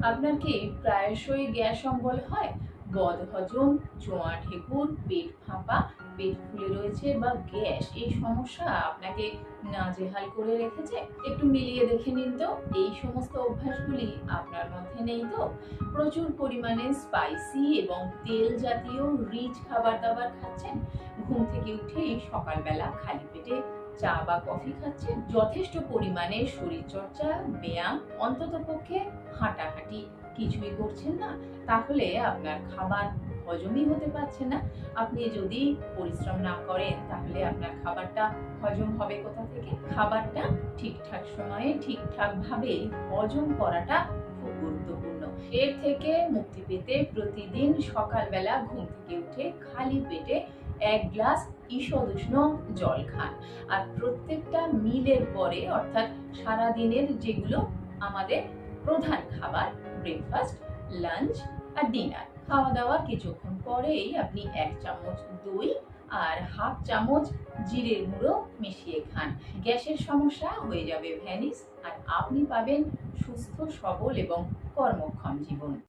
আপনার কি প্রায়শই গ্যাস অম্বল হয়? বদহজম, জোঁয়া ঢেকুর, পেট ফাঁপা, পেট ফুলে রয়েছে বা গ্যাস এই সমস্যা আপনাকে নাজেহাল করে রেখেছে? একটু মিলিয়ে দেখে নিন তো এই সমস্ত অভ্যাসগুলি আপনার মধ্যে নেই তো? প্রচুর পরিমাণে স্পাইসি এবং তেল জাতীয় রিচ খাবার-দাবার খাচ্ছেন? ঘুম থেকে উঠেই সকালবেলা খালি পেটে চা বা কফি খাচ্ছেন? যথেষ্ট পরিমাণে শরীরচর্চা, ব্যায়াম, অন্ততপক্ষে হাঁটাহাঁটি কিছুই করছেন না? তাহলে আপনার খাবার হজমই হতে পারছে না। আপনি যদি পরিশ্রম না করেন তাহলে আপনার খাবারটা হজম হবে কোথা থেকে? খাবারটা ঠিকঠাক সময়ে ঠিকঠাকভাবে হজম করাটা খুব গুরুত্বপূর্ণ। এর থেকে মুক্তি পেতে প্রতিদিন সকালবেলা ঘুম থেকে উঠে খালি পেটে ১ গ্লাস ঈষদ উষ্ণ জল খান। আর প্রত্যেকটা মিলের পরে অর্থাৎ সারাদিনের যেগুলো আমাদের প্রধান খাবার ব্রেকফাস্ট, লাঞ্চ আর ডিনার, খাওয়া দাওয়ার কিছুক্ষণ পরেই আপনি ১ চামচ দই আর হাফ চামচ জিরের গুঁড়ো মিশিয়ে খান। গ্যাসের সমস্যা হয়ে যাবে ভ্যানিশ আর আপনি পাবেন সুস্থ, সবল এবং কর্মক্ষম জীবন।